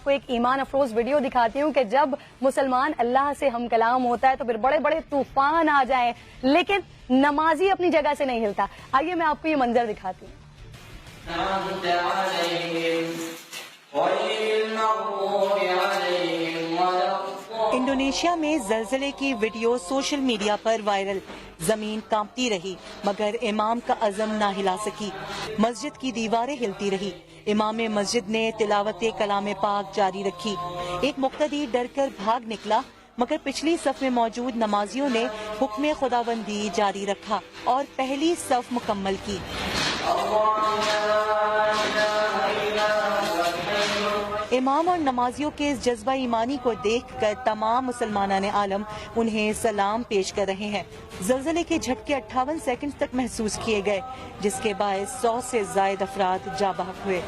کو ایک ایمان افروز ویڈیو دکھاتی ہوں کہ جب مسلمان اللہ سے ہم کلام ہوتا ہے تو پھر بڑے بڑے طوفان آ جائیں لیکن نمازی اپنی جگہ سے نہیں ہلتا. آئیے میں آپ کو یہ منظر دکھاتی ہوں. انڈونیشیا میں زلزلے کی ویڈیو سوشل میڈیا پر وائرل. زمین کانپتی رہی مگر امام کا عزم نہ ہلا سکی. مسجد کی دیواریں ہلتی رہی. امام مسجد نے تلاوت کلام پاک جاری رکھی. ایک مقتدی ڈر کر بھاگ نکلا مگر پچھلی صف میں موجود نمازیوں نے حکم خداوندی جاری رکھا اور پہلی صف مکمل کی. امام اور نمازیوں کے اس جذبہ ایمانی کو دیکھ کر تمام مسلمانان عالم انہیں سلام پیش کر رہے ہیں. زلزلے کے جھٹکے 58 سیکنڈ تک محسوس کیے گئے جس کے باعث 100 سے زائد افراد جاں بحق ہوئے.